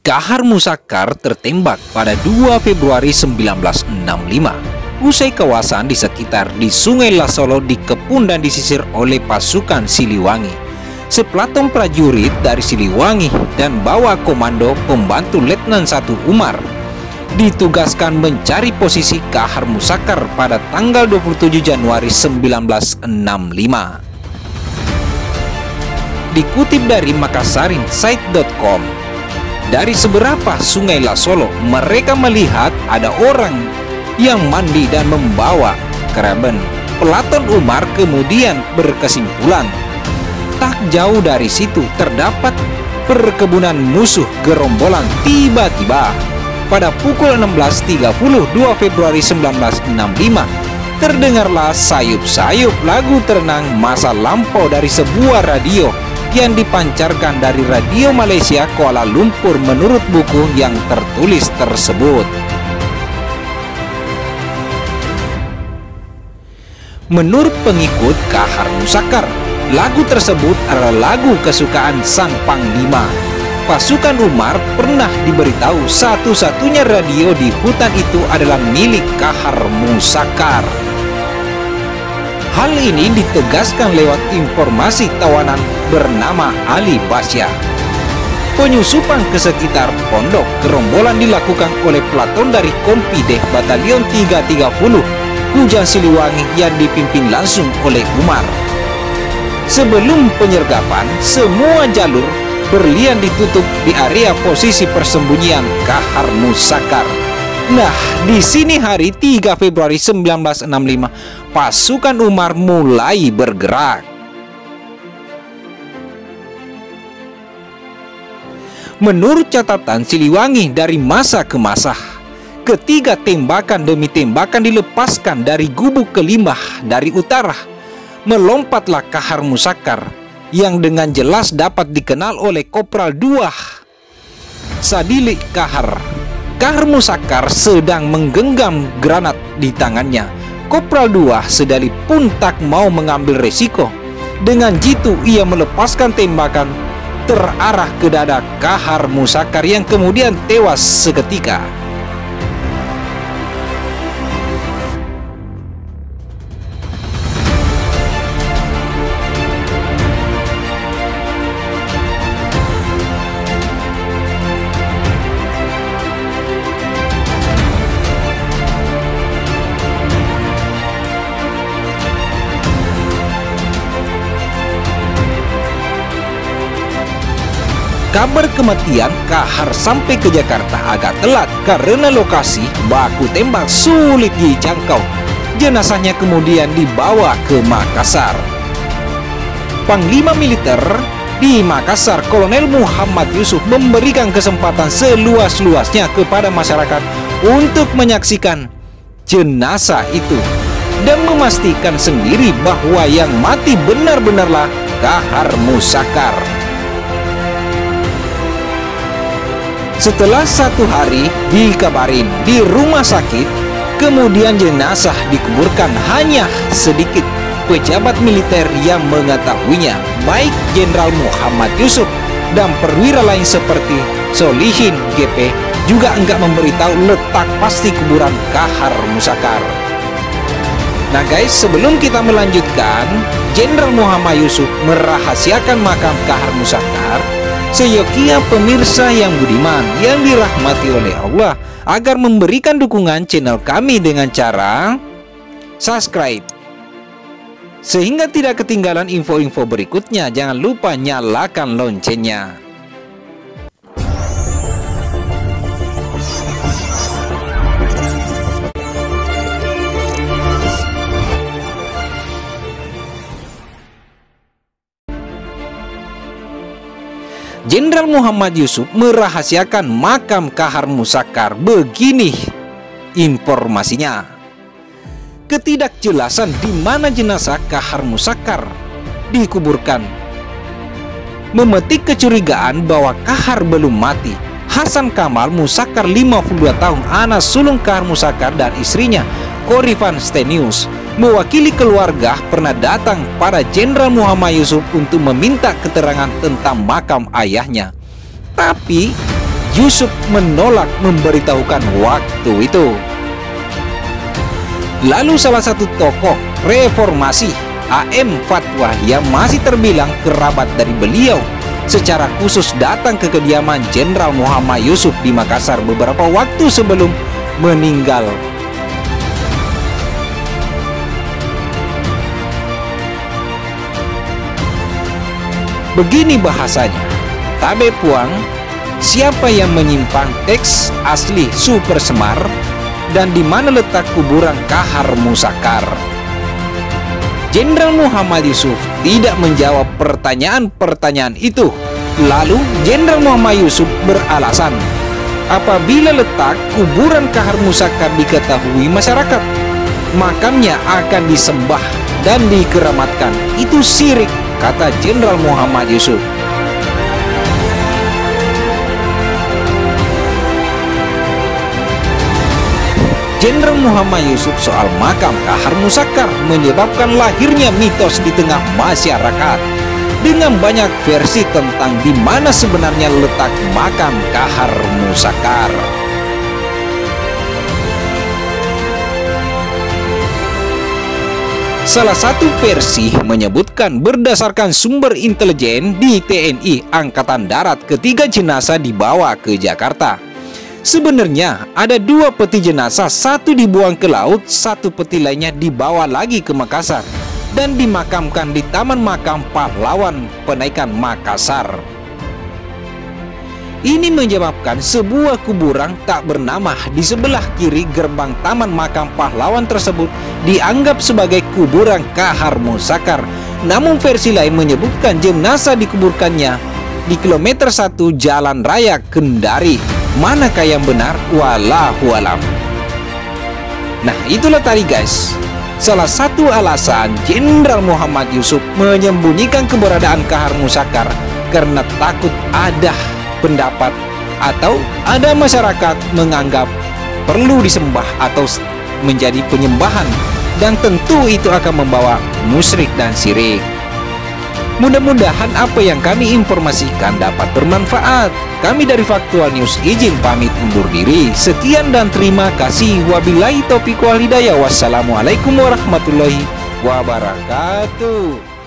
Kahar Muzakkar tertembak pada 2 Februari 1965 usai kawasan di sekitar di Sungai Lasolo dikepung dan disisir oleh pasukan Siliwangi. Sepeloton prajurit dari Siliwangi dan bawah komando pembantu Letnan 1 Umar ditugaskan mencari posisi Kahar Muzakkar pada tanggal 27 Januari 1965. Dikutip dari Makassarinsight.com, dari seberapa Sungai Lasolo mereka melihat ada orang yang mandi dan membawa keraben. Peloton Umar kemudian berkesimpulan, tak jauh dari situ terdapat perkebunan musuh. Gerombolan tiba-tiba pada pukul 16.30 2 Februari 1965 terdengarlah sayup-sayup lagu terenang masa lampau dari sebuah radio yang dipancarkan dari Radio Malaysia Kuala Lumpur menurut buku yang tertulis tersebut. Menurut pengikut Kahar Muzakkar, lagu tersebut adalah lagu kesukaan sang panglima. Pasukan Umar pernah diberitahu satu-satunya radio di hutan itu adalah milik Kahar Muzakkar. Hal ini ditegaskan lewat informasi tawanan bernama Ali Basya. Penyusupan ke sekitar pondok gerombolan dilakukan oleh peloton dari Kompideh Batalion 330 Hujan Siliwangi yang dipimpin langsung oleh Umar. Sebelum penyergapan, semua jalur berlian ditutup di area posisi persembunyian Kahar Muzakkar. Nah, di sini hari 3 Februari 1965, pasukan Umar mulai bergerak. Menurut catatan Siliwangi dari masa ke masa, ketiga tembakan demi tembakan dilepaskan dari gubuk kelima dari utara. Melompatlah Kahar Muzakkar yang dengan jelas dapat dikenal oleh Kopral 2 Sadili Kahar. Kahar Muzakkar sedang menggenggam granat di tangannya. Kopral 2 Sadili pun tak mau mengambil resiko. Dengan jitu ia melepaskan tembakan terarah ke dada Kahar Muzakkar yang kemudian tewas seketika. Kabar kematian Kahar sampai ke Jakarta agak telat karena lokasi baku tembak sulit dijangkau. Jenazahnya kemudian dibawa ke Makassar. Panglima militer di Makassar, Kolonel Muhammad Yusuf, memberikan kesempatan seluas-luasnya kepada masyarakat untuk menyaksikan jenazah itu dan memastikan sendiri bahwa yang mati benar-benarlah Kahar Muzakkar. Setelah 1 hari dikabarin di rumah sakit, kemudian jenazah dikuburkan. Hanya sedikit pejabat militer yang mengetahuinya, baik Jenderal Muhammad Yusuf dan perwira lain seperti Solihin GP juga enggak memberitahu letak pasti kuburan Kahar Muzakkar. Nah guys, sebelum kita melanjutkan, Jenderal Muhammad Yusuf merahasiakan makam Kahar Muzakkar. Seyogia pemirsa yang budiman yang dirahmati oleh Allah, agar memberikan dukungan channel kami dengan cara subscribe sehingga tidak ketinggalan info-info berikutnya. Jangan lupa nyalakan loncengnya. Jenderal Muhammad Yusuf merahasiakan makam Kahar Muzakkar. Begini informasinya. Ketidakjelasan di mana jenazah Kahar Muzakkar dikuburkan memetik kecurigaan bahwa Kahar belum mati. Hasan Kamal Muzakkar, 52 tahun, anak sulung Kahar Muzakkar, dan istrinya Korifan Stenius mewakili keluarga pernah datang pada Jenderal Muhammad Yusuf untuk meminta keterangan tentang makam ayahnya. Tapi Yusuf menolak memberitahukan waktu itu. Lalu salah satu tokoh reformasi, A.M. Fatwa, yang masih terbilang kerabat dari beliau, secara khusus datang ke kediaman Jenderal Muhammad Yusuf di Makassar beberapa waktu sebelum meninggal. Begini bahasanya, "Tabe Puang, siapa yang menyimpan teks asli Super Semar, dan di mana letak kuburan Kahar Musakar?" Jenderal Muhammad Yusuf tidak menjawab pertanyaan-pertanyaan itu. Lalu Jenderal Muhammad Yusuf beralasan, apabila letak kuburan Kahar Musakar diketahui masyarakat, makamnya akan disembah dan dikeramatkan. Itu syirik, kata Jenderal Muhammad Yusuf. Jenderal Muhammad Yusuf soal makam Kahar Musakar menyebabkan lahirnya mitos di tengah masyarakat dengan banyak versi tentang di mana sebenarnya letak makam Kahar Musakar. Salah satu versi menyebutkan berdasarkan sumber intelijen di TNI Angkatan Darat, ketiga jenazah dibawa ke Jakarta. Sebenarnya ada 2 peti jenazah, satu dibuang ke laut, satu peti lainnya dibawa lagi ke Makassar dan dimakamkan di Taman Makam Pahlawan Penaikan Makassar. Ini menyebabkan sebuah kuburan tak bernama di sebelah kiri gerbang Taman Makam Pahlawan tersebut dianggap sebagai kuburan Kahar Musakar. Namun versi lain menyebutkan jenazah dikuburkannya di kilometer 1 Jalan Raya Kendari. Manakah yang benar? Wallahu alam. Nah, itulah tadi guys, salah satu alasan Jenderal Muhammad Yusuf menyembunyikan keberadaan Kahar Musakar karena takut ada pendapat atau ada masyarakat menganggap perlu disembah atau menjadi penyembahan, dan tentu itu akan membawa musyrik dan syirik. Mudah-mudahan apa yang kami informasikan dapat bermanfaat. Kami dari Faktual News izin pamit undur diri. Sekian dan terima kasih. Wabillahi taufiq wal hidayah. Wassalamualaikum warahmatullahi wabarakatuh.